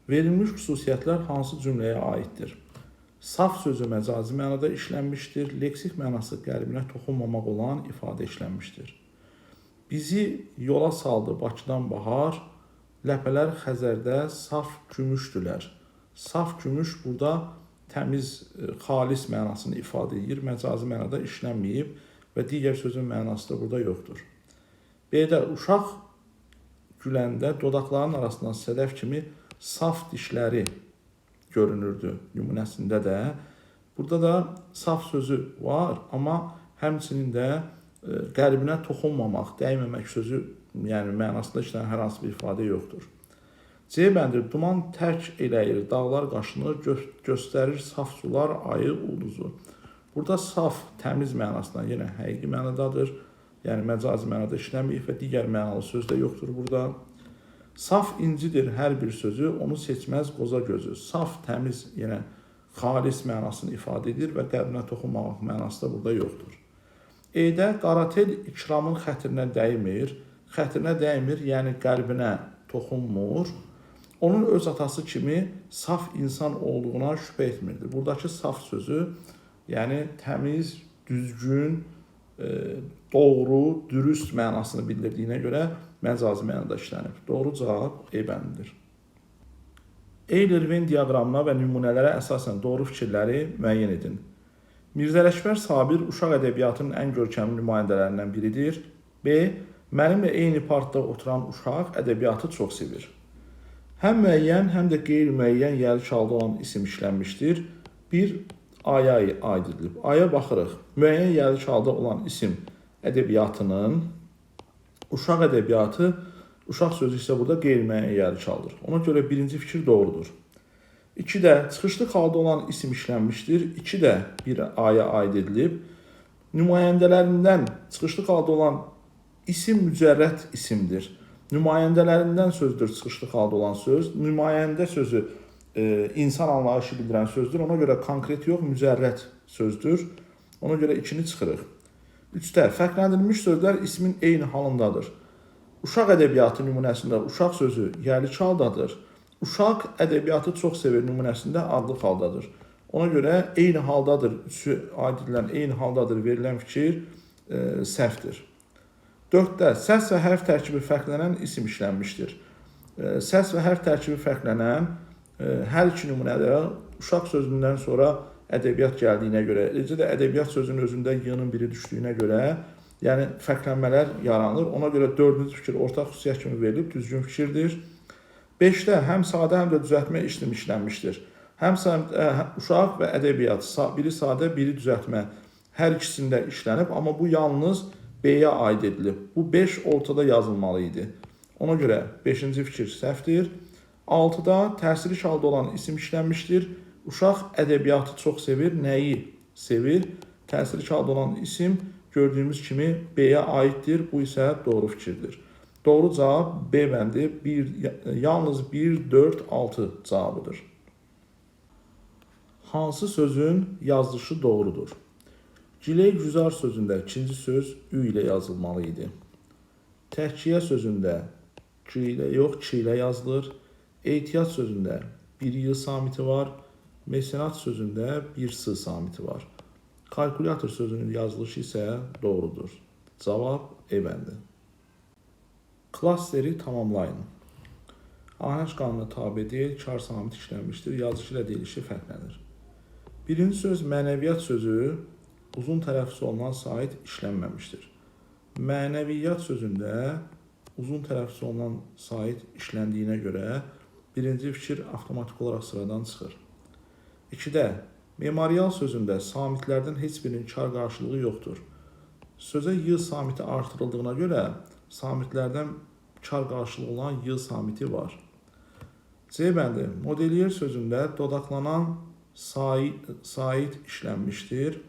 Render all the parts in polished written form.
Verilmiş xüsusiyyətlər hansı cümləyə aiddir? Saf sözü məcazi mənada işlənmişdir, leksik mənası qəlbinə toxunmamaq olan ifadə işlənmişdir. Bizi yola saldı Bakıdan bahar, ləpələr Xəzərdə saf gümüşdülər. Saf gümüş burada təmiz, xalis mənasını ifadə edir, məcazi mənada işlənməyib və digər sözün mənası da burada yoxdur. B-də uşaq güləndə dodaqların arasından sədəf kimi saf dişləri görünürdü nümunəsində də. Burada da saf sözü var, amma həmçinin də qəlbinə toxunmamaq, dəyməmək sözü, yəni mənasında işlənən hər hansı bir ifadə yoxdur. C bəndi duman tərk eləyir, dağlar qaşınır, göstərir saf sular, ayı, ulduzu. Burada saf, təmiz mənasında yenə həqiqi mənadadır, yəni məcazi mənada işləməyib və digər mənalı söz də yoxdur burada. Saf incidir hər bir sözü, onu seçməz qoza gözü. Saf, təmiz, yenə xalis mənasını ifadə edir və qəlbinə toxunmamaq mənası da burada yoxdur. E-də qaratel ikramın xətrinə dəymir. Xətrinə dəymir, yəni qəlbinə toxunmur. Onun öz atası kimi saf insan olduğuna şübhə etmirdi. Buradakı saf sözü, yəni təmiz, düzgün, doğru, dürüst mənasını bildirdiyinə görə məcazi mənada işlənib. Doğru cavab E bəndidir. Eyler-Venn diaqramına və nümunələrə əsasən doğru fikirləri müəyyən edin. Mirzə Ələkbər Sabir uşaq ədəbiyyatının ən görkəmli nümayəndələrindən biridir. B. Mənimlə eyni partda oturan uşaq ədəbiyyatı çox sevir. Həm müəyyən, həm də qeyri-müəyyən yəli çalda olan isim işlənmişdir. Bir Aya aid edilib. Aya baxırıq. Müəyyən yəli çalda olan isim ədəbiyyatının, uşaq ədəbiyyatı, uşaq sözü isə burada qeyri-müəyyən yəli çaldır. Ona görə birinci fikir doğrudur. 2-də çıxışlı halda olan isim işlənmişdir. 2 də bir aya aid edilib. Nümayəndələrindən çıxışlı halda olan isim mücərrəd isimdir. Nümayəndələrindən sözdür çıxışlı halda olan söz. Nümayəndə sözü insan anlayışı bildirən sözdür. Ona görə konkret yox, mücərrəd sözdür. Ona görə 2-ni çıxırıq. 3-də fərqləndirilmiş sözlər ismin eyni halındadır. Uşaq ədəbiyyatı nümunəsində uşaq sözü yəli çaldadır. Uşaq ədəbiyyatı çox sevir nümunəsində adlı haldadır. Ona görə eyni haldadır, aid edilən eyni haldadır verilən fikir səhvdir. 4-də səs və hərf tərkibi fərqlənən isim işlənmişdir. Səs və hərf tərkibi fərqlənən hər iki nümunədə uşaq sözündən sonra ədəbiyyat gəldiyinə görə, eləcə də ədəbiyyat sözünün özündə y-nın biri düşdüyünə görə, yəni fərqlənmələr yaranır. Ona görə 4-cü fikir ortaq xüsusiyyət kimi verilib, düzgün fikirdir. 5-də həm sadə, həm də düzəltmə işlemi işlənmişdir. Həm uşaq və ədəbiyyat, biri sadə, biri düzəltmə, hər ikisində işlənib, amma bu yalnız B-yə aid edilib. Bu 5 ortada yazılmalı idi. Ona görə 5-ci fikir səhvdir. 6-da təsirli halda olan isim işlənmişdir. Uşaq ədəbiyyatı çox sevir. Nəyi sevir? Təsirli halda olan isim gördüyümüz kimi B-yə aiddir. Bu isə doğru fikirdir. Doğru cavab B bəndi yalnız 1, 4, 6 cavabıdır. Hansı sözün yazılışı doğrudur? Giley güzar sözündə ikinci söz ü ilə yazılmalı idi. Təhkiyə sözündə G ilə yox, Q ilə yazılır. Ehtiyat sözündə bir y samiti var. Mesenat sözündə bir s samiti var. Kalkulyator sözünün yazılışı isə doğrudur. Cavab E bəndi. Klasteri tamamlayın. Ahəng qanuna tabe deyil, kar samiti işlənmişdir. Yazışı ilə deyilişi fərqlənir. Birinci söz mənəviyyat sözü uzun tələffüz olunan sait işlənməmişdir. Mənəviyyat sözündə uzun tələffüz olunan sait işləndiyinə görə birinci fikir avtomatik olaraq sıradan çıxır. 2-də memorial sözündə samitlərdən heç birinin kar qarşılığı yoxdur. Sözə y samiti artırıldığına görə samitlərdən kar qarşılığı olan y samiti var. C bəndi modeliyer sözündə dodaqlanan sait işlənmişdir.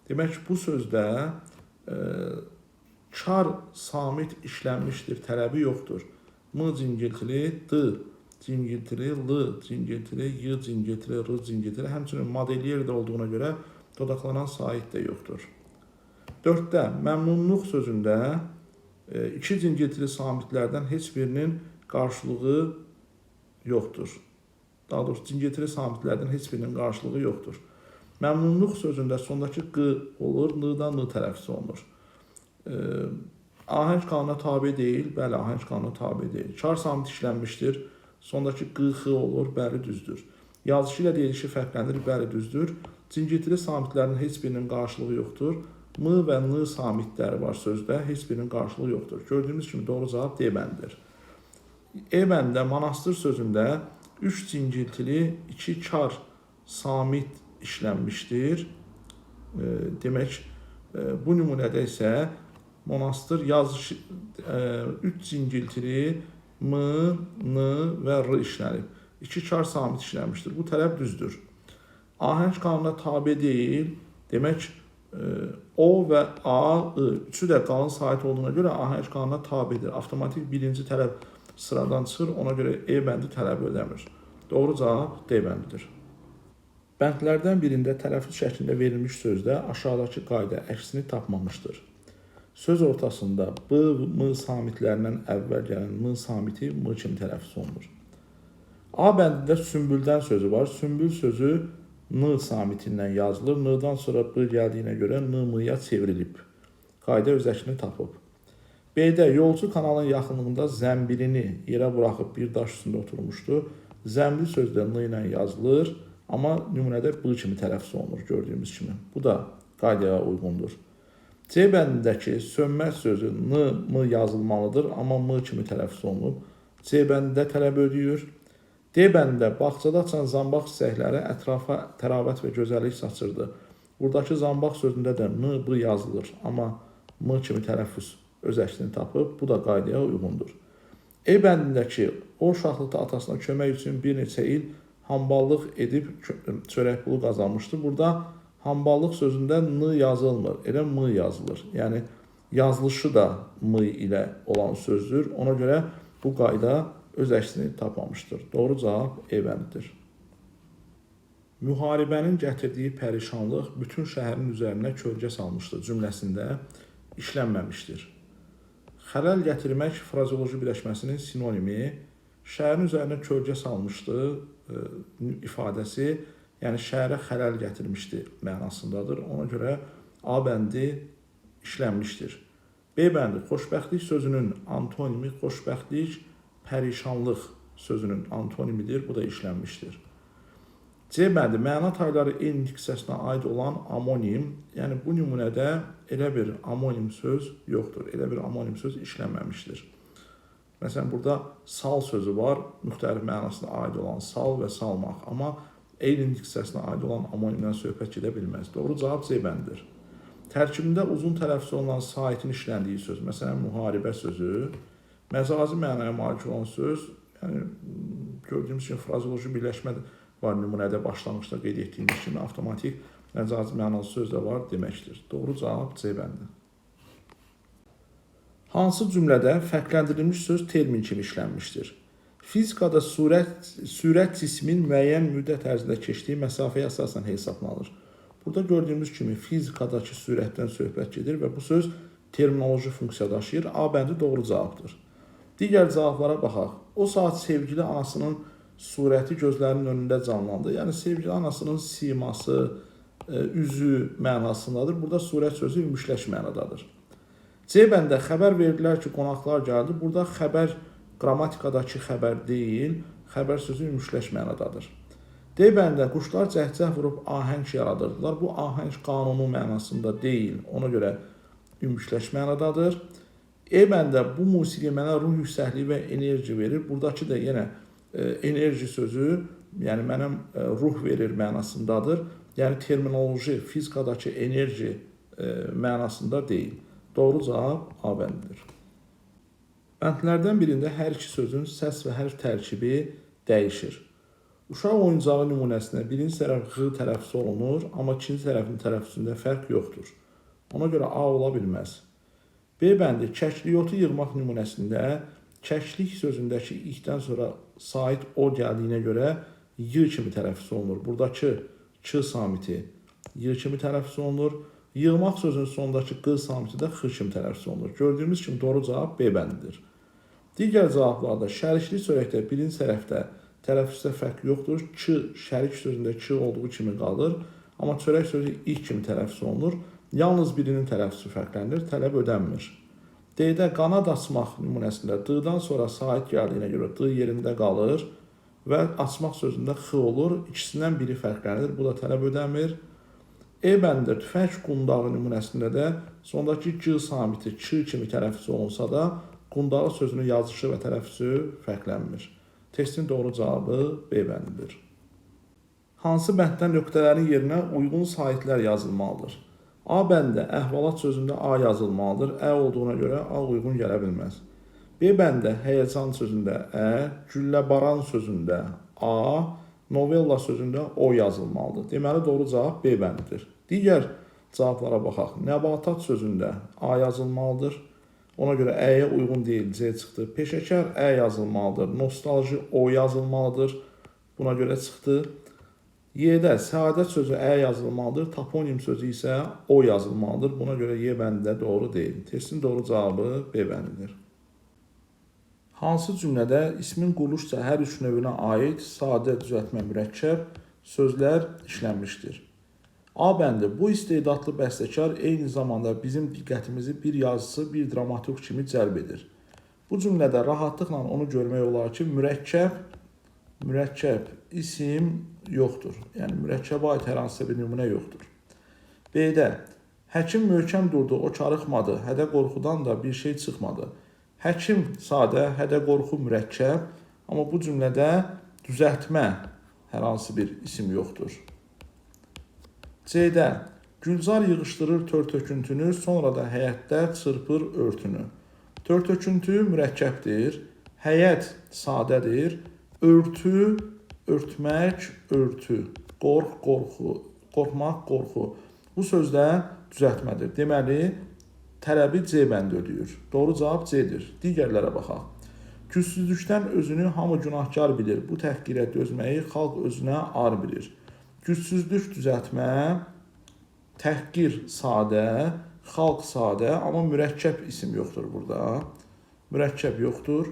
Demək bu sözdə kar samit işlənmişdir tələbi yoxdur. M cingiltili, D cingiltili, L cingiltili, Y cingiltili, R cingiltili. Həmçinin modeliyer də olduğuna görə dodaqlanan sait də yoxdur. 4-də məmnunluq sözündə iki cingiltili samitlərdən heç birinin qarşılığı yoxdur. daha doğrusu Cingiltili samitlərdən heç birinin qarşılığı yoxdur. Məmnunluq sözündə sondakı q olur, n-dan n tələffüz olunur. Ahəng qanuna tabe deyil, bəli, ahəng qanuna tabe deyil. Çar samit işlənmişdir, sondakı q, x olur, bəli, düzdür. Yazışı ilə deyilişi fərqlənir, bəli, düzdür. Cingiltili samitlərin heç birinin qarşılığı yoxdur. M və n samitləri var sözdə, heç birinin qarşılığı yoxdur. Gördüyümüz kimi doğru cavab D bəndidir. E bəndə monastır sözündə 3 cingiltili 2 çar samit işlənmişdir. Demək, bu nümunədə isə monastır yazışı 3 cingiltili M, N və R işlənib. 2 çar samit işlənmişdir. Bu tələb düzdür. Ahəng qanuna tabe deyil. Demək, O və A, I üçü də qalın sait olduğuna görə ahəng qanuna tabedir. Avtomatik birinci tələb sıradan çıxır, ona görə E bəndi tələbi ödəmir. Doğru cavab D bəndidir. Bəndlərdən birində tələffüz şəklində verilmiş sözdə aşağıdakı qayda əksini tapmamışdır. Söz ortasında B, M samitlərindən əvvəl gələn M samiti M kimi tələffüz olunur. A bəndində sümbüldən sözü var. Sümbül sözü N samitindən yazılır. N-dan sonra B gəldiyinə görə N-M-ya çevrilib. Qayda öz əksini tapıb. B-də yolcu kanalın yaxınlığında zəmbilini yerə buraxıb bir daş üstündə oturmuşdu. Zəmbil sözdə N ilə yazılır, amma nümunədə B kimi tələffüz olunur gördüyümüz kimi. Bu da qaydaya uyğundur. C bəndindəki sönməz sözü N-M yazılmalıdır, amma M kimi tələffüz olunub. C bəndində tələb ödəyir. D bəndində bağçada açan zambaq çiçəkləri ətrafa təravət və gözəllik saçırdı. Buradakı zambaq sözündə də N, B yazılır, amma M kimi tələffüz öz əksini tapıb, bu da qaydaya uyğundur. E bəndindəki o uşaqlıqda atasına kömək üçün bir neçə il hamballıq edib çörək pulu qazanmışdı. Burada hamballıq sözündə N yazılmır, elə M yazılır. Yəni yazılışı da M ilə olan sözdür. Ona görə bu qayda öz əksini tapmamışdır. Doğru cavab E bəndidir. Müharibənin gətirdiyi pərişanlıq bütün şəhərin üzərinə kölgə salmışdır cümləsində işlənməmişdir. Xələl gətirmək frazeoloji birləşməsinin sinonimi şəhərin üzərinə kölgə salmışdı ifadəsi, yəni şəhərə xələl gətirmişdi mənasındadır. Ona görə A bəndi işlənmişdir. B bəndi xoşbəxtlik sözünün antonimi xoşbəxtlik, pərişanlıq sözünün antonimidir, bu da işlənmişdir. C bəndi məna tayları eyni diksiyasına aid olan amonim, yəni bu nümunədə elə bir amonim söz yoxdur, elə bir amonim söz işlənməmişdir. Məsələn, burada sal sözü var, müxtəlif mənasına aid olan sal və salmaq, amma eyni diksiyasına aid olan amonimdən söhbət gedə bilməz. Doğru cavab C bəndidir. Tərkibində uzun tələffüz olunan saitin işləndiyi söz, məsələn, müharibə sözü, məcazi mənaya malik olan söz, yəni gördüyümüz kimi frazeoloji birləşmə var nümunədə başlanmışda qeyd etdiyimiz kimi avtomatik məcazi mənalı söz də var deməkdir. Doğru cavab C bəndi. Hansı cümlədə fərqləndirilmiş söz termin kimi işlənmişdir? Fizikada sürət cismin müəyyən müddət ərzində keçdiyi məsafəyə əsasən hesablanır. Burada gördüyümüz kimi fizikadakı sürətdən söhbət gedir və bu söz terminoloji funksiya daşıyır. A bəndi doğru cavabdır. Digər cavablara baxaq. O saat sevgili anasının surəti gözlərinin önündə canlandı. Yəni sevgili anasının siması, üzü mənasındadır. Burada surət sözü ümüşləş mənadadır. C bəndə xəbər verdilər ki, qonaqlar gəldi. Burada xəbər qrammatikadakı xəbər deyil, xəbər sözü ümüşləş mənadadır. D bəndə quşlar cəhcəh vurub ahəng yaradırdılar. Bu ahəng qanunu mənasında deyil, ona görə ümüşləş mənadadır. E bəndə bu musiqi mənə ruh yüksəkliyi və enerji verir. Buradakı da yenə enerji sözü, yəni mənə ruh verir mənasındadır. Yəni terminoloji, fizikadakı enerji mənasında deyil. Doğru cavab A bəndidir. Bəndlərdən birində hər iki sözün səs və hərf tərkibi dəyişir. Uşaq oyuncağı nümunəsində birinci tərəf X tələffüz olunur, amma ikinci tərəfin tələffüzündə fərq yoxdur. Ona görə A ola bilməz. B bəndi kəkliyotu yığmaq nümunəsində kəklik sözündəki ilkdən sonra sait o gəldiyinə görə Y kimi tələffüz olunur. Buradakı Ç samiti Y kimi tələffüz olunur. Yığmaq sözünün sonundakı Q samiti də X kimi tələffüz olunur. Gördüyümüz kimi doğru cavab B bəndidir. Digər cavablarda şərikli çörəkdə birinci tərəfdə tələffüzdə fərq yoxdur. Ç şərik sözündə ç olduğu kimi qalır. Amma çörək sözü ilk kimi tələffüz olunur. Yalnız birinin tələffüzü fərqlənir, tələb ödənmir. D-də qanad açmaq nümunəsində d-dan sonra sait gəldiyinə görə d yerində qalır və açmaq sözündə x olur. İkisindən biri fərqlənir, bu da tələb ödənmir. E bəndində tüfəng qundağı nümunəsində də sondakı c samiti ç kimi tələffüz olunsa da qundağı sözünün yazışı və tələffüzü fərqlənmir. Testin doğru cavabı B bəndidir. Hansı bənddən nöqtələrin yerinə uyğun saitlər yazılmalıdır? A bəndə əhvalat sözündə A yazılmalıdır. Ə olduğuna görə A uyğun gələ bilməz. B bəndə həyəcan sözündə Ə, gülləbaran sözündə A, novella sözündə O yazılmalıdır. Deməli, doğru cavab B bəndidir. Digər cavablara baxaq. Nəbatat sözündə A yazılmalıdır. Ona görə Əyə uyğun deyil, C çıxdı. Peşəkar Ə yazılmalıdır. Nostalji O yazılmalıdır. Buna görə çıxdı. Y-də səadət sözü Ə yazılmalıdır. Toponim sözü isə O yazılmalıdır. Buna görə Y bəndində doğru deyil. Testin doğru cavabı B bəndidir. Hansı cümlədə ismin quruluşca hər üç növünə aid sadə düzəltmə mürəkkəb sözlər işlənmişdir? A bəndi, bu istedadlı bəstəkar eyni zamanda bizim diqqətimizi bir yazısı, bir dramaturq kimi cəlb edir. Bu cümlədə rahatlıqla onu görmək olar ki, mürəkkəb isim yoxdur. Yəni, mürəkkəbə aid hər hansısa bir nümunə yoxdur. B-də, həkim möhkəm durdu, o çarıxmadı, hədə qorxudan da bir şey çıxmadı. Həkim sadə, hədə qorxu mürəkkəb, amma bu cümlədə düzəltmə hər hansı bir isim yoxdur. C-də, Gülzar yığışdırır tör-töküntünü, sonra da həyətdə çırpır örtünü. Tör-töküntü mürəkkəbdir, həyət sadədir, örtü, örtmək, örtü, qorxu, qorxmaq, qorxu. Bu sözdə düzəltmədir. Deməli, tələbi C bəndi ödəyir. Doğru cavab C-dir. Digərlərə baxaq. Gücsüzlükdən özünü hamı günahkar bilir. Bu təhqirə dözməyi xalq özünə ar bilir. Gücsüzlük düzəltmə, təhqir sadə, xalq sadə, amma mürəkkəb isim yoxdur burada. Mürəkkəb yoxdur.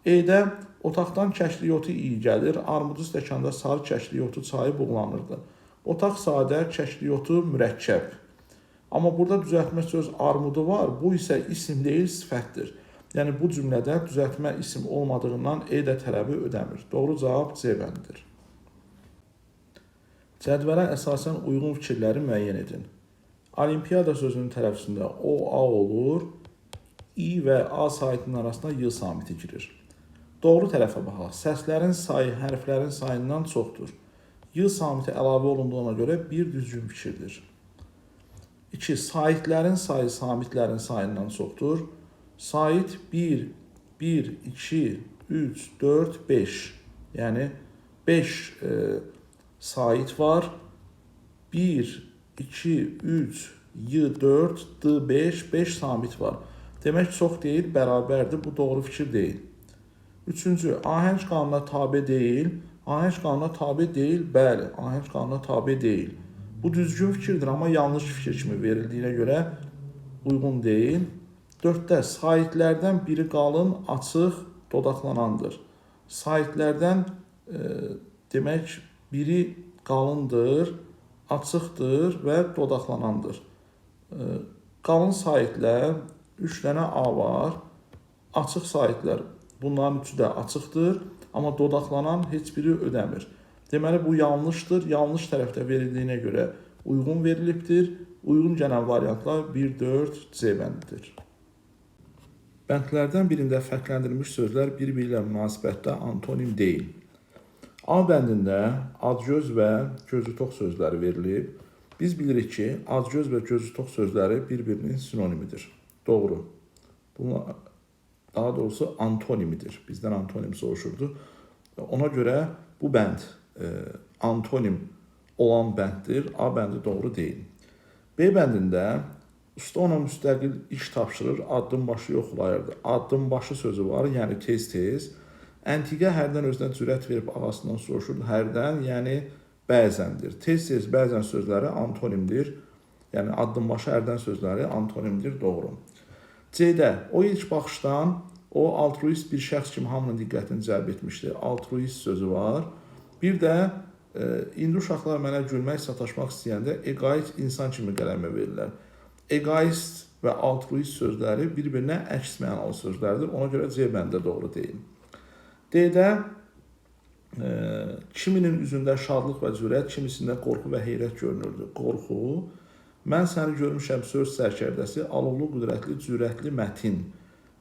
E-də otaqdan kəşliyotu iyi gəlir, armudu stəkanda sarı kəşliyotu çayı buğlanırdı. Otaq sadə, kəşliyotu mürəkkəb. Amma burada düzəltmə söz armudu var, bu isə isim deyil, sifətdir. Yəni bu cümlədə düzəltmə isim olmadığından E-də tələbi ödəmir. Doğru cavab C bəndidir. Cədvələ əsasən uyğun fikirləri müəyyən edin. Olimpiyada sözünün tələffüzündə O, A olur, İ və A saitinin arasında Y samiti girir. Doğru tərəfə baxaq. Səslərin sayı hərflərin sayından çoxdur. Y samiti əlavə olunduğuna görə bir düzgün fikirdir. 2. Saitlərin sayı samitlərin sayından çoxdur. Sait 1, 2, 3, 4, 5. Yəni 5 sait var. 1, 2, 3, Y4, D5, 5 samit var. Demək çox deyil, bərabərdir. Bu doğru fikir deyil. 3. Ahəng qanuna tabe deyil. Ahəng qanuna tabe deyil, bəli, ahəng qanuna tabe deyil. Bu düzgün fikirdir, amma yanlış fikir kimi verildiyinə görə uyğun deyil. 4-də saitlərdən biri qalın, açıq, dodaqlanandır. Saitlərdən demək biri qalındır, açıqdır və dodaqlanandır. Qalın saitlər 3 dənə A var. Açıq saitlər bunların üçü də açıqdır, amma dodaqlanan heç biri ödəmir. Deməli, bu yanlışdır. Yanlış tərəfdə verildiyinə görə uyğun verilibdir. Uyğun gələn variantlar 1, 4, C bəndidir. Bəndlərdən birində fərqləndirilmiş sözlər bir-biri ilə münasibətdə antonim deyil. A bəndində adgöz və gözütox sözləri verilib. Biz bilirik ki, adgöz və gözütox sözləri bir-birinin sinonimidir. Doğru. Bunlar, daha doğrusu antonimidir. Bizdən antonim soruşurdu. Ona görə bu bənd antonim olan bənddir. A bəndi doğru deyil. B bəndində usta ona müstəqil iş tapşırır, addım başı yoxlayırdı. Addım başı sözü var, yəni tez-tez. Əntiqə hərdən özünə cürət verib ağasından soruşurdu. Hərdən, yəni bəzəndir. Tez-tez bəzən sözləri antonimdir. Yəni addım başı hərdən sözləri antonimdir, doğru. C-də o ilk baxışdan O altruist bir şəxs kimi hamının diqqətini cəlb etmişdi. Altruist sözü var. Bir də indi uşaqlar mənə gülmək, sataşmaq istəyəndə egoist insan kimi qələmə verirlər. Egoist və altruist sözləri bir-birinə əks mənalı sözlərdir. Ona görə C bəndə doğru deyil. D-də kiminin üzündə şadlıq və cürət, kimisində qorxu və heyrət görünürdü. Qorxu, mən səni görmüşəm söz sərkərdəsi, alovlu, qüdrətli, cürətli, mətin,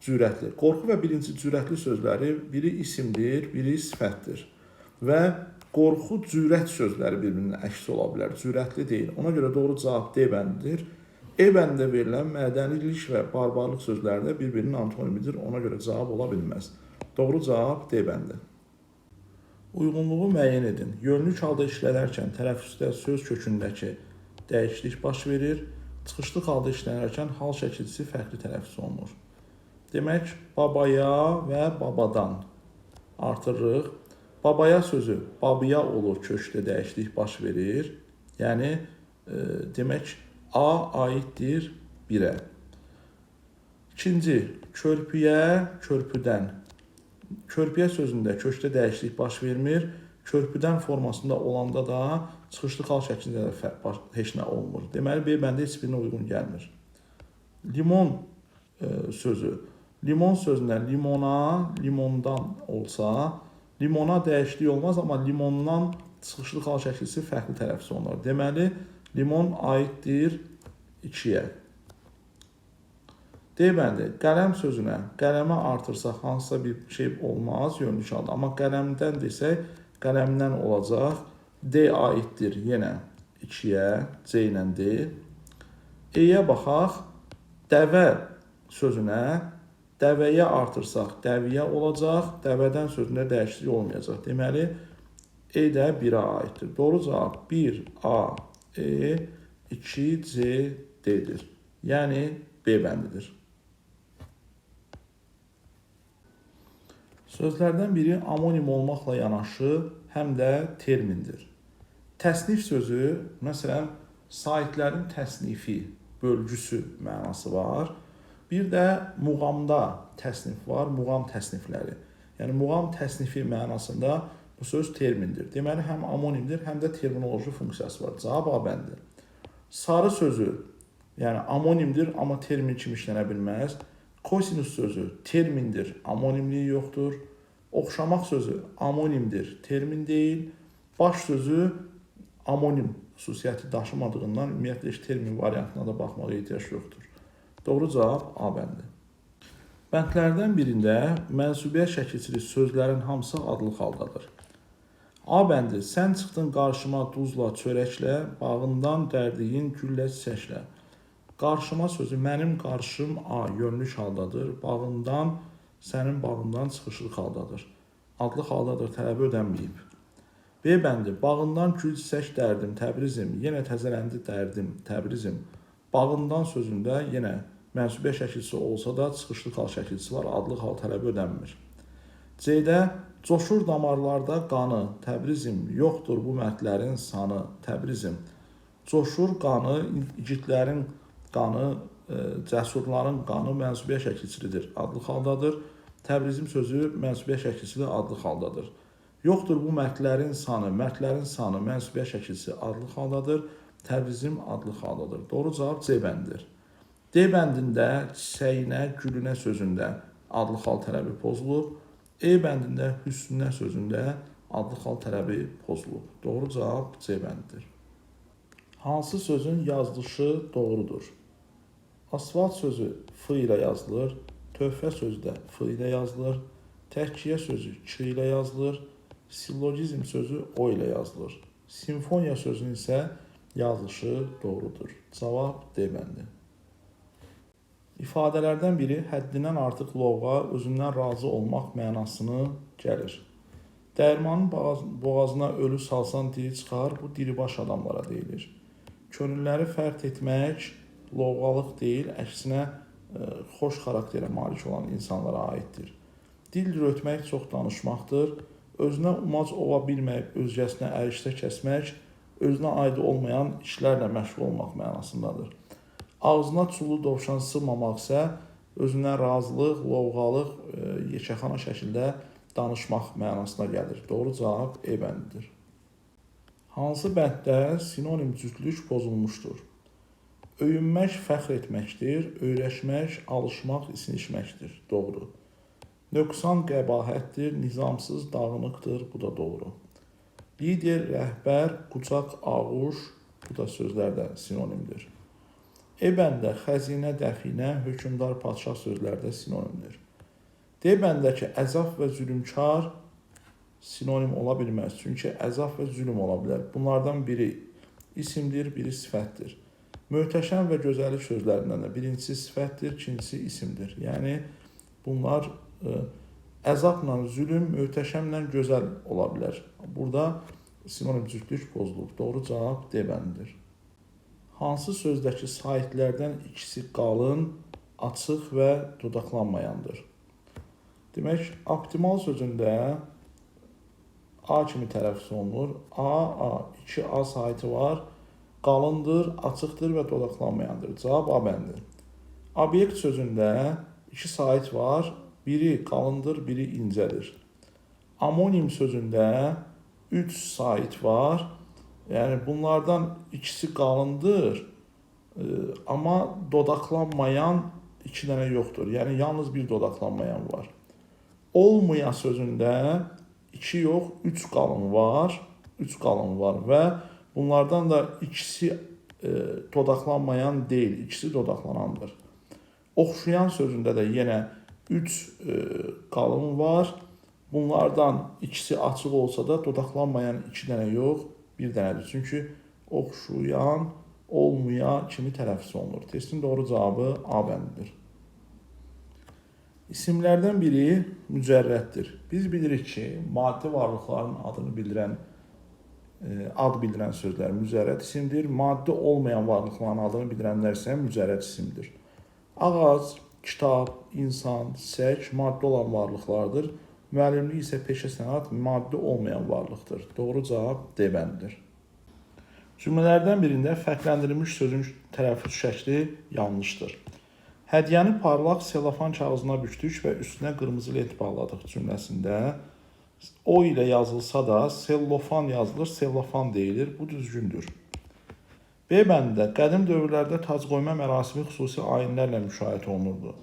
cürətli. Qorxu və birinci cürətli sözləri biri isimdir, biri sifətdir. Və qorxu, cürət sözləri bir-birinin əksi ola bilər. Cürətli deyil. Ona görə doğru cavab D bəndidir. E bəndində verilən mədənilik və barbarlıq sözləri də bir-birinin antonimidir. Ona görə cavab ola bilməz. Doğru cavab D bəndi. Uyğunluğu müəyyən edin. Yönlük halda işlənərkən tələffüzdə söz kökündəki dəyişiklik baş verir. Çıxışlıq halda işlənərkən hal şəkilçisi fərqli tələffüz olunur. Demək, babaya və babadan artırırıq. Babaya sözü babıya olur, kökdə dəyişiklik baş verir. Yəni, demək, A aiddir 1-ə. İkinci, körpüyə, körpüdən. Körpüyə sözündə kökdə dəyişiklik baş vermir. Körpüdən formasında olanda da çıxışlı hal şəklində də heç nə olmur. Deməli, B bəndə heç birinə uyğun gəlmir. Limon sözü. Limon sözündə limona, limondan olsa, limona dəyişiklik olmaz, amma limondan çıxışlı hal şəklisi fərqli tələffüz olunur. Deməli, limon aiddir 2-yə. D bəndi, qələm sözünə, qələmə artırsaq hansısa bir şey olmaz, yönlük halda. Amma qələmdən desək, qələmdən olacaq. D aiddir yenə 2-yə, C ilə D. E-yə baxaq, dəvə sözünə, dəvəyə artırsaq, dəviyə olacaq, dəvədən sözündə dəyişiklik olmayacaq. Deməli, E də 1-ə aiddir. Doğru cavab 1, A, E, 2, C, D-dir. Yəni, B bəndidir. Sözlərdən biri amonim olmaqla yanaşı, həm də termindir. Təsnif sözü, məsələn, saitlərin təsnifi, bölgüsü mənası var. Bir də muğamda təsnif var, muğam təsnifləri. Yəni, muğam təsnifi mənasında bu söz termindir. Deməli, həm amonimdir, həm də terminoloji funksiyası var. Cavab A bəndi. Sarı sözü, yəni amonimdir, amma termin kimi işlənə bilməz. Kosinus sözü termindir, amonimliyi yoxdur. Oxşamaq sözü amonimdir, termin deyil. Baş sözü amonim xüsusiyyəti daşımadığından ümumiyyətlə heç termin variantına da baxmağa ehtiyac yoxdur. Doğru cavab A bəndi. Bəndlərdən birində mənsubiyyət şəkilçili sözlərin hamısı adlı haldadır. A bəndi, sən çıxdın qarşıma duzla, çörəklə, bağından dərdiyin güllə, çiçəklə. Qarşıma sözü mənim qarşım A yönlük haldadır. Bağından, sənin bağından çıxışlı haldadır. Adlı haldadır, tələbi ödənməyib. B bəndi, bağından gül çiçək dərdim, Təbrizim, yenə təzələndi dərdim, Təbrizim. Bağından sözündə yenə mənsubiyyət şəkilçisi olsa da çıxışlı hal şəkilçisi var, adlı hal tələbi ödənmir. C-də coşur damarlarda qanı, Təbrizim, yoxdur bu mərdlərin sanı, Təbrizim. Coşur qanı, igidlərin qanı, cəsurların qanı mənsubiyyət şəkilçilidir, adlı haldadır. Təbrizim sözü mənsubiyyət şəkilçili adlı haldadır. Yoxdur bu mərdlərin sanı, mənsubiyyət şəkilçisi adlı haldadır. Təbrizim adlı haldadır. Doğru cavab C bəndidir. D bəndində çiçəyinə, gülünə sözündə adlı hal tələbi pozulub. E bəndində hüsnünə sözündə adlı hal tələbi pozulub. Doğru cavab C bəndidir. Hansı sözün yazılışı doğrudur? Asfalt sözü F ilə yazılır. Töhfə sözü də F ilə yazılır. Təhkiyə sözü Ç ilə yazılır. Sillogizm sözü O ilə yazılır. Simfoniya sözünün isə yazılışı doğrudur. Cavab D bəndi. İfadələrdən biri həddindən artıq lovğa, özündən razı olmaq mənasını gəlir. Dəyirmanın boğazına ölü salsan diri çıxar, bu diribaş adamlara deyilir. Könülləri fərq etmək lovğalıq deyil, əksinə xoş xarakterə malik olan insanlara aiddir. Dildir ötmək çox danışmaqdır. Özünə umac ova bilməyib özgəsinə ərişdə kəsmək, özünə aid olmayan işlərlə məşğul olmaq mənasındadır. Ağzına çullu dovşan sığmamaq isə özündən razılıq, lovğalıq, yekəxana şəkildə danışmaq mənasına gəlir. Doğru cavab E bəndidir. Hansı bənddə sinonim cütlük pozulmuşdur? Öyünmək fəxr etməkdir, öyrəşmək, alışmaq, isinişməkdir. Doğru. Nöqsan qəbahətdir, nizamsız, dağınıqdır. Bu da doğru. Lider, rəhbər, qucaq, ağuş, bu da sözlərdə sinonimdir. E bəndə xəzinə, dəxinə, hökmdar, padşah sözlərdə sinonimdir. D bəndəki əzaf və zülümkar sinonim ola bilməz. Çünki əzaf və zülüm ola bilər. Bunlardan biri isimdir, biri sifətdir. Möhtəşəm və gözəllik sözlərindən də birincisi sifətdir, ikincisi isimdir. Yəni bunlar əzafla zülüm, möhtəşəmlə gözəl ola bilər. Burada sinonim cütlük pozulur. Doğru cavab D bəndidir. Hansı sözdəki sahitlərdən ikisi qalın, açıq və dodaqlanmayandır? Demək, optimal sözündə A kimi tələffüz olunur. A, 2 A sahiti var. Qalındır, açıqdır və dodaqlanmayandır. Cavab A bəndidir. Obyekt sözündə 2 sahit var. Biri qalındır, biri incədir. Amonim sözündə 3 sahit var. Yəni bunlardan ikisi qalındır, amma dodaqlanmayan 2 dənə yoxdur. Yəni yalnız bir dodaqlanmayan var. Olmaya sözündə 2 yox, 3 qalın var. 3 qalın var və bunlardan da ikisi dodaqlanmayan deyil, ikisi dodaqlanandır. Oxşayan sözündə də yenə 3 qalın var. Bunlardan ikisi açıq olsa da dodaqlanmayan 2 dənə yox, 1 dənədir. Çünki oxşayan, olmaya kimi tələffüz olunur. Testin doğru cavabı A bəndidir. İsimlərdən biri mücərrəddir. Biz bilirik ki, maddi varlıqların adını bildirən, ad bildirən sözlər mücərrəd isimdir. Maddi olmayan varlıqların adını bildirənlər isə mücərrəd isimdir. Ağac, kitab, insan, çiçək maddi olan varlıqlardır. Müəllimlik isə peşə sənət maddi olmayan varlıqdır. Doğru cavab D bəndidir. Cümlələrdən birində fərqləndirilmiş sözün tələffüz şəkli yanlışdır. Hədiyyəni parlaq selofan kağızına bükdük və üstünə qırmızı lent bağladıq cümləsində o ilə yazılsa da sellofan yazılır, sellofan deyilir. Bu düzgündür. B bəndində qədim dövrlərdə tac qoyma mərasimi xüsusi ayinlərlə müşahidə olunurdu.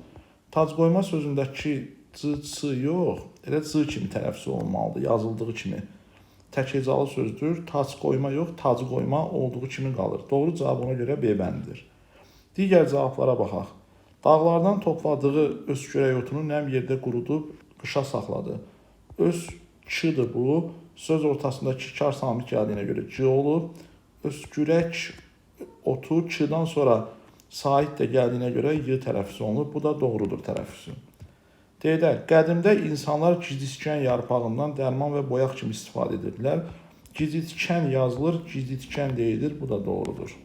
Tac qoyma sözündəki c yox, elə c kimi tələffüz olunmalıdır, yazıldığı kimi. Tək hecalı sözdür, tac qoyma yox, tac qoyma olduğu kimi qalır. Doğru cavab ona görə B bəndidir. Digər cavablara baxaq. Dağlardan topladığı öskürək otunu nəm yerdə qurudub qışa saxladı. Ösküdür bu. Söz ortasındakı kar samit gəldiyinə görə C olub. Öskürək otu Ç-dan sonra sait də gəldiyinə görə Y tələffüz olunur. Bu da doğrudur tələffüzü. D-də qədimdə insanlar gizditkən yarpağından dərman və boyaq kimi istifadə edirdilər. Gizditkən yazılır, gizditkən deyilir. Bu da doğrudur.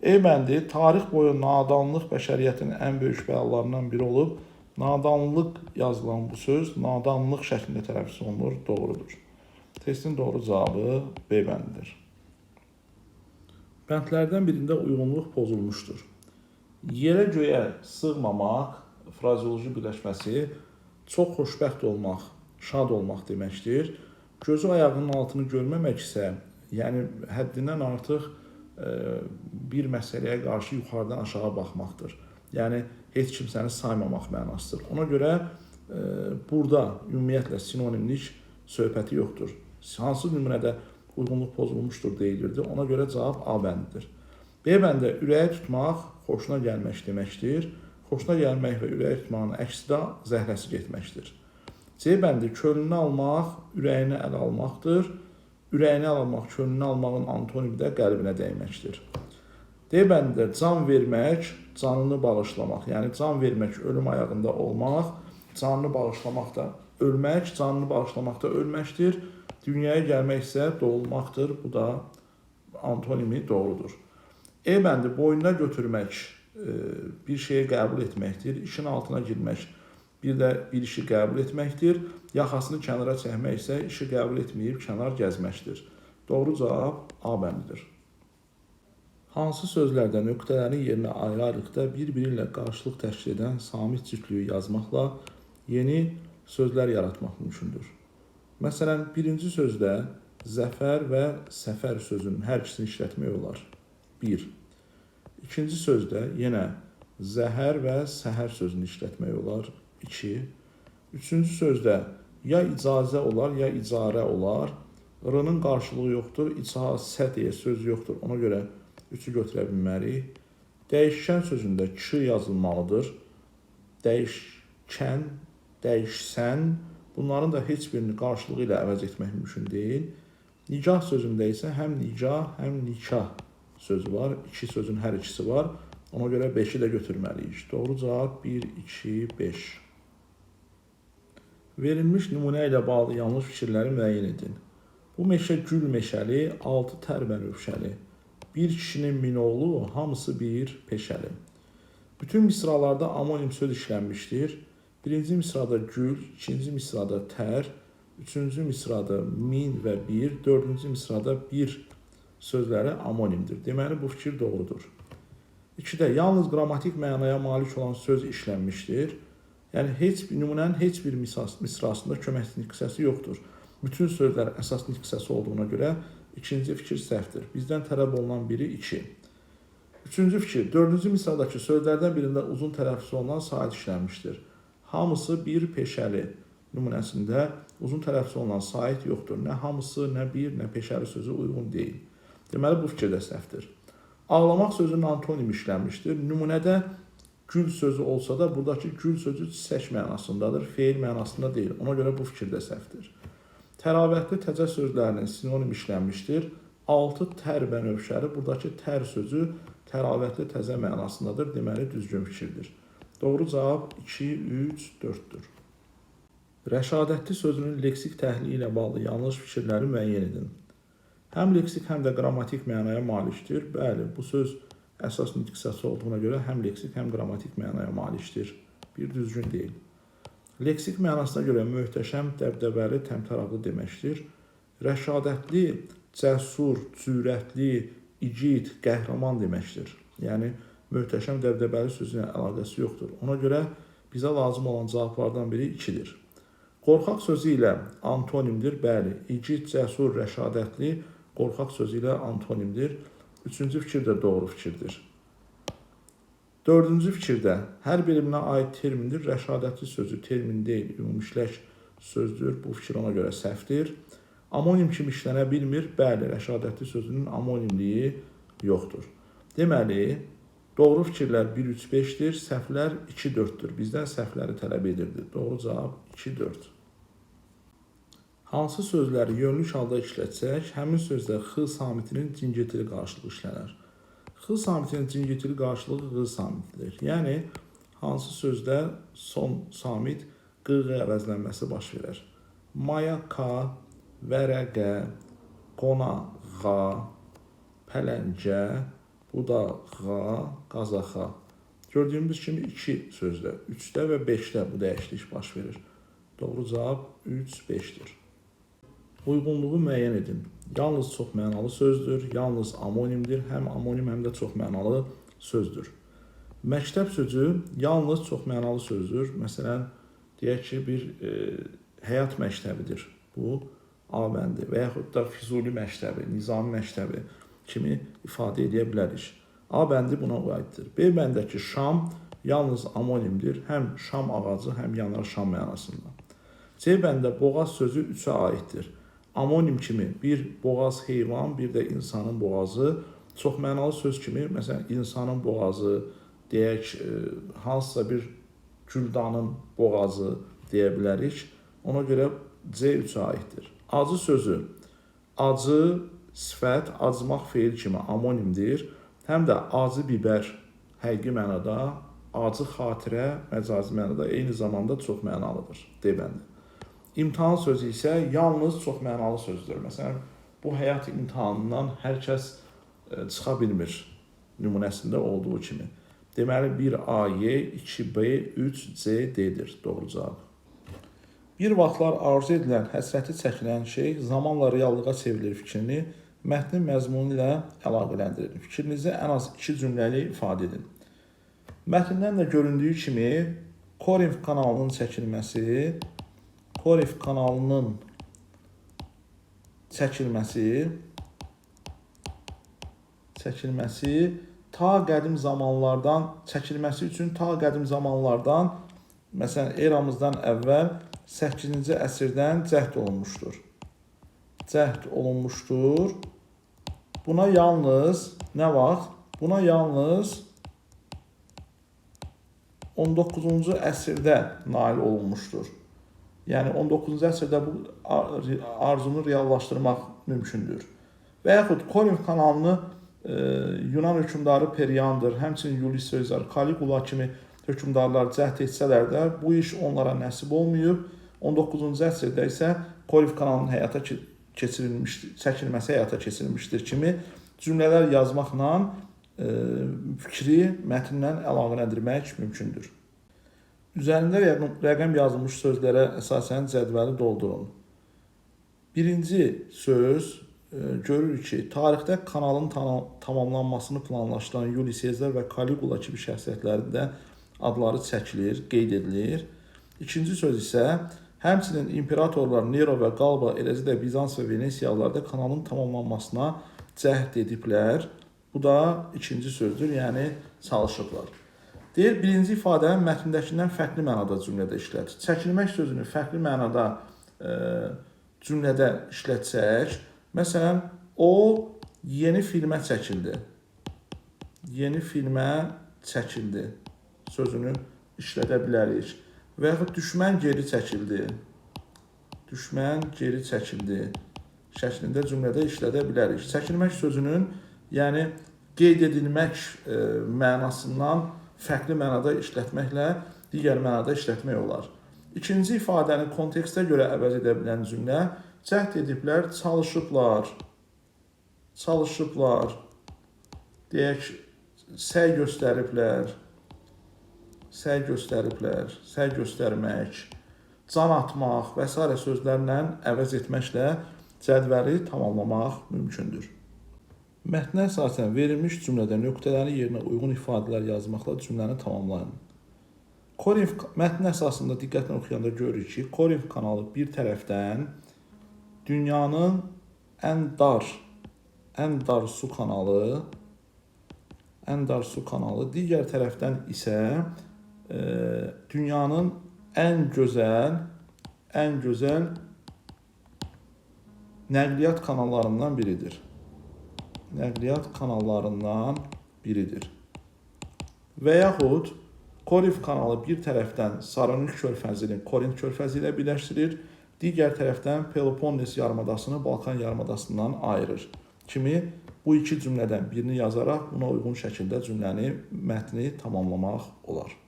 E bəndi tarix boyu nadanlıq bəşəriyyətin ən böyük bəlalarından biri olub. Nadanlıq yazılan bu söz nadanlıq şəklində tələffüz olunur. Doğrudur. Testin doğru cavabı B bəndidir. Bəndlərdən birində uyğunluq pozulmuşdur. Yerə göyə sığmamaq, frazeoloji birləşməsi çox xoşbəxt olmaq, şad olmaq deməkdir. Gözü ayağının altını görməmək isə, yəni həddindən artıq bir məsələyə qarşı yuxarıdan aşağı baxmaqdır. Yəni heç kimsəni saymamaq mənasıdır. Ona görə burada ümumiyyətlə sinonimlik söhbəti yoxdur. Hansı nümunədə uyğunluq pozulmuşdur deyilirdi. Ona görə cavab A bəndidir. B bəndə ürəyi tutmaq xoşuna gəlmək deməkdir. Xoşuna gəlmək və ürəyi tutmağın əksi də zəhləsi getməkdir. C bəndi könlünü almaq, ürəyini ələ almaqdır. Ürəyini almaq, könlünü almağın antonimi də qəlbinə dəyməkdir. D bəndində can vermək, canını bağışlamaq. Yəni can vermək, ölüm ayağında olmaq, canını bağışlamaq da ölmək, canını bağışlamaq da ölməkdir. Dünyaya gəlmək isə doğulmaqdır. Bu da antonimi doğrudur. E bəndi boynuna götürmək, bir şeyi qəbul etməkdir. İşin altına girmək, bir də bir işi qəbul etməkdir. Yaxasını kənara çəkmək isə işi qəbul etməyib kənar gəzməkdir. Doğru cavab A bəndidir. Hansı sözlərdə nöqtələrin yerinə ayrı-ayrılıqda bir-biri ilə qarşılıq təşkil edən samit cütlüyü yazmaqla yeni sözlər yaratmaq mümkündür? Məsələn, birinci sözdə zəfər və səfər sözünün hər ikisini işlətmək olar. 1. İkinci sözdə yenə zəhər və səhər sözünü işlətmək olar. 2. Üçüncü sözdə ya icazə olar, ya icarə olar. R-nın qarşılığı yoxdur, icazə deyə söz yoxdur. Ona görə 3-ü götürə bilmərik. Dəyişkən sözündə ç yazılmalıdır. Dəyişkən, dəyişsən, bunların da heç birini qarşılığı ilə əvəz etmək mümkün deyil. Nicah sözündə isə həm nicah, həm nikah sözü var. İki sözün hər ikisi var. Ona görə 5-i də götürməliyik. Doğru cavab 1, 2, 5. Verilmiş nümunə ilə bağlı yanlış fikirləri müəyyən edin. Bu meşə gül meşəli, 6 tər bənövşəli. Bir kişinin minoğlu, hamısı bir peşəli. Bütün misralarda amonim söz işlənmişdir. Birinci misrada gül, ikinci misrada tər, üçüncü misrada min və bir, dördüncü misrada bir sözləri amonimdir. Deməli, bu fikir doğrudur. 2-də yalnız qrammatik mənaya malik olan söz işlənmişdir. Yəni, nümunənin heç bir misrasında köməkçilik hissəsi yoxdur. Bütün sözlər əsaslı hissəsi olduğuna görə ikinci fikir səhvdir. Bizdən tələb olunan biri 2. Üçüncü fikir, dördüncü misradakı sözlərdən birində uzun tələffüz olunan sait işlənmişdir. Hamısı bir peşəli nümunəsində uzun tələffüz olunan sait yoxdur. Nə hamısı, nə bir, nə peşəli sözü uyğun deyil. Deməli, bu fikir də səhvdir. Ağlamaq sözünün antonim işlənmişdir. Nümunədə gül sözü olsa da, buradakı gül sözü çiçək mənasındadır, feil mənasında deyil. Ona görə bu fikir də səhvdir. Təravətli təzə sözlərinin sinonim işlənmişdir. 6 tər bənövşəli, buradakı tər sözü təravətli təzə mənasındadır. Deməli, düzgün fikirdir. Doğru cavab 2, 3, 4-dür. Rəşadətli sözünün leksik təhlili ilə bağlı yanlış fikirləri müəyyən edin. Həm leksik, həm də qrammatik mənaya malikdir. Bəli, bu söz əsas nitq hissəsi olduğuna görə həm leksik, həm qrammatik mənaya malikdir. Bir düzgün deyil. Leksik mənasına görə möhtəşəm, dəbdəbəli, təmtəraqlı deməkdir. Rəşadətli, cəsur, cürətli, igid, qəhrəman deməkdir. Yəni, möhtəşəm, dəbdəbəli sözünə əlaqəsi yoxdur. Ona görə bizə lazım olan cavablardan biri 2-dir. Qorxaq sözü ilə antonimdir. Bəli, igid, cəsur, rəşadətli, qorxaq sözü ilə antonimdir. Üçüncü fikir də doğru fikirdir. Dördüncü fikirdə hər biriminə aid termindir. Rəşadətli sözü termin deyil, ümumiləş sözdür. Bu fikir ona görə səhvdir. Amonim kimi işlənə bilmir. Bəli, rəşadətli sözünün amonimliyi yoxdur. Deməli, doğru fikirlər 1, 3, 5-dir, səhvlər 2, 4-dür. Bizdən səhvləri tələb edirdi. Doğru cavab 2, 4. Hansı sözləri yönlük halda işlətsək, həmin sözdə x samitinin cingiltili qarşılığı işlənər. X samitinin cingiltili qarşılığı q samitidir. Yəni, hansı sözdə son samit q-q əvəzlənməsi baş verər. Mayaka, vərəqə, qonağa, pələncə, budağa, qazaxa. Gördüyümüz kimi 2 sözdə, 3-də və 5-də bu dəyişiklik baş verir. Doğru cavab 3, 5-dir. Uyğunluğu müəyyən edin. Yalnız çox mənalı sözdür, yalnız amonimdir, həm amonim, həm də çox mənalı sözdür. Məktəb sözü yalnız çox mənalı sözdür. Məsələn, deyək ki, bir həyat məktəbidir. Bu, A bəndi və yaxud da Füzuli məktəbi, Nizami məktəbi kimi ifadə edə bilərik. A bəndi buna aiddir. B bəndəki şam yalnız amonimdir. Həm şam ağacı, həm yanar şam mənasında. C bəndə boğaz sözü 3-ə aiddir. Amonim kimi bir boğaz heyvan, bir də insanın boğazı. Çox mənalı söz kimi, məsələn, insanın boğazı, deyək, hansısa bir güldanın boğazı deyə bilərik. Ona görə C 3-ə aiddir. Acı sözü, acı sifət, acımaq feil kimi amonimdir. Həm də acı bibər həqiqi mənada, acı xatirə məcazi mənada eyni zamanda çox mənalıdır. D bəndi. İmtahan sözü isə yalnız çox mənalı sözdür. Məsələn, bu həyat imtahanından hər kəs çıxa bilmir nümunəsində olduğu kimi. Deməli, 1A, Y, 2B, 3C, D-dir. Doğru cavab. Bir vaxtlar arzu edilən, həsrəti çəkilən şey zamanla reallığa çevrilir fikrini mətnin məzmunu ilə əlaqələndirin. Fikrinizi ən az 2 cümləli ifadə edin. Mətndən də göründüyü kimi Corinth kanalının çəkilməsi ta qədim zamanlardan, çəkilməsi üçün ta qədim zamanlardan, məsələn, eramızdan əvvəl 8-ci əsrdən cəhd olunmuşdur. Buna yalnız nə vaxt? Buna yalnız 19-cu əsrdə nail olunmuşdur. Yəni 19-cu əsrdə bu arzunu reallaşdırmaq mümkündür. Və yaxud Corinth kanalını Yunan hökmdarı Periyandır, həmçinin Julius Caesar, Caligula kimi hökmdarlar cəhd etsələr də bu iş onlara nəsib olmayıb. 19-cu əsrdə isə Corinth kanalının çəkilməsi həyata keçirilmişdir kimi cümlələr yazmaqla fikri mətndən əlaqələndirmək mümkündür. Üzərində rəqəm yazılmış sözlərə əsasən cədvəli doldurun. Birinci söz görürük ki, tarixdə kanalın tamamlanmasını planlaşdıran Julius Caesar və Caligula kimi şəxsiyyətlərində adları çəkilir, qeyd edilir. İkinci söz isə həmçinin imperatorlar Nero və Galba, eləcə də Bizans və Venesiyalılar da kanalın tamamlanmasına cəhd ediblər. Bu da ikinci sözdür, yəni çalışıblar. Deyir, birinci ifadə mətndəkindən fərqli mənada cümlədə işlədir. Çəkilmək sözünü fərqli mənada cümlədə işlətsək, məsələn, o yeni filmə çəkildi. Yeni filmə çəkildi sözünü işlədə bilərik. Və yaxud düşmən geri çəkildi. Düşmən geri çəkildi şəklində cümlədə işlədə bilərik. Çəkilmək sözünün, yəni qeyd edilmək mənasından fərqli mənada işlətməklə digər mənada işlətmək olar. İkinci ifadəni kontekstə görə əvəz edə bilən cümlə cəhd ediblər, çalışıblar, deyək, səy göstərmək, can atmaq və s. sözlərlə əvəz etməklə cədvəli tamamlamaq mümkündür. Mətnə əsasən verilmiş cümlədə nöqtələrin yerinə uyğun ifadələr yazmaqla cümləni tamamlayın. Mətnin əsasında diqqətlə oxuyanda görürük ki, Corinth kanalı bir tərəfdən dünyanın ən dar su kanalı, digər tərəfdən isə dünyanın ən gözəl nəqliyyat kanallarından biridir. Və yaxud Corinth kanalı bir tərəfdən Saronik körfəzini Korint körfəzi ilə birləşdirir, digər tərəfdən Peloponnes yarımadasını Balkan yarımadasından ayırır kimi bu iki cümlədən birini yazaraq buna uyğun şəkildə mətni tamamlamaq olar.